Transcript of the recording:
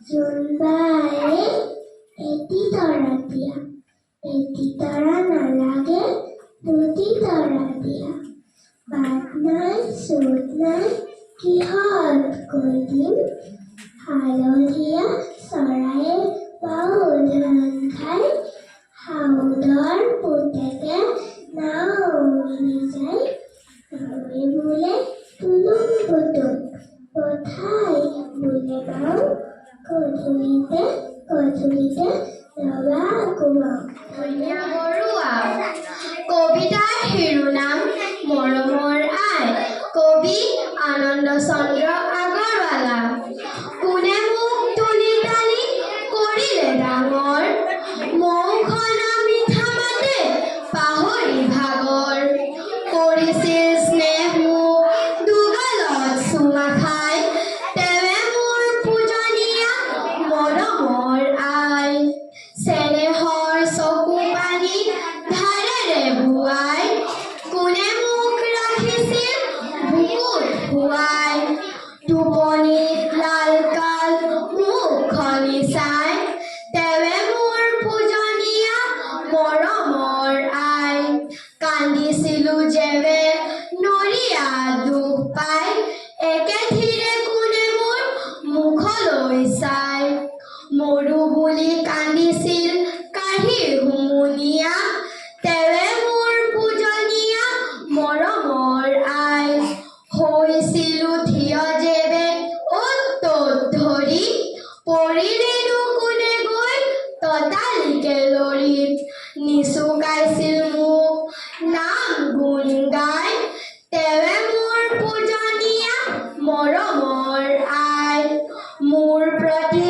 জোনবাই এটি তৰা দিয়া, এটি তৰা নালাগে দুটি তৰা দিয়া। বাট নাই চোট নাই কিহত কৈ দিম, হালধীয়া চৰায়ে পাও ধান খাই, হাউদৰ পুতেকে নাও উৰি যায়। আমি বোলে তুলুম পুতুম পঠাই বোলে গাওঁ, গধূলিতে গধূলিতে ৰবা কোৱাওঁ। ধনিয়া বৰুৱা। কবিতাৰ শিৰোনাম মৰমৰ আই। কবি আনন্দ চন্দ্ৰ আগৰৱালা। কোনে মোক তুলি তালি কৰিলে ডাঙৰ, মৌখনা মিঠা মাতে পাহৰি ভাগৰ। কৰিছিল স্নেহ মোক দুগালত চুমা খাই, তেৱে মোৰ পূজনীয়া মৰমৰ আই। চেনেহৰ চকু পানী ধাৰেৰে বুৱাই, কোনে মোক ৰাখিছিল বুকুত শুৱাই। টোপনিত লাল কাল মুখনি চাই, তেৱে মোৰ পূজনীয়া মৰমৰ আই। কান্দিছিলো যেবে নৰিয়া দুখ পাই, একেথিৰে কোনে মোৰ মুখলৈ চাই। মৰু বুলি কান্দিছিল কাঢ়ি হুমুনিয়া, তেৱে মোৰ পূজনীয়া মৰমৰ আই। হৈছিলো থিয় যেবে অ'ত ত'ত ধৰি, পৰিলেনো কোনে গৈ ততালিকে লৰি। নিচুকাইছিল মোক নাম গুণ গাই, তেৱে মোৰ পূজনীয়া মৰমৰ আই। মোৰ প্ৰতি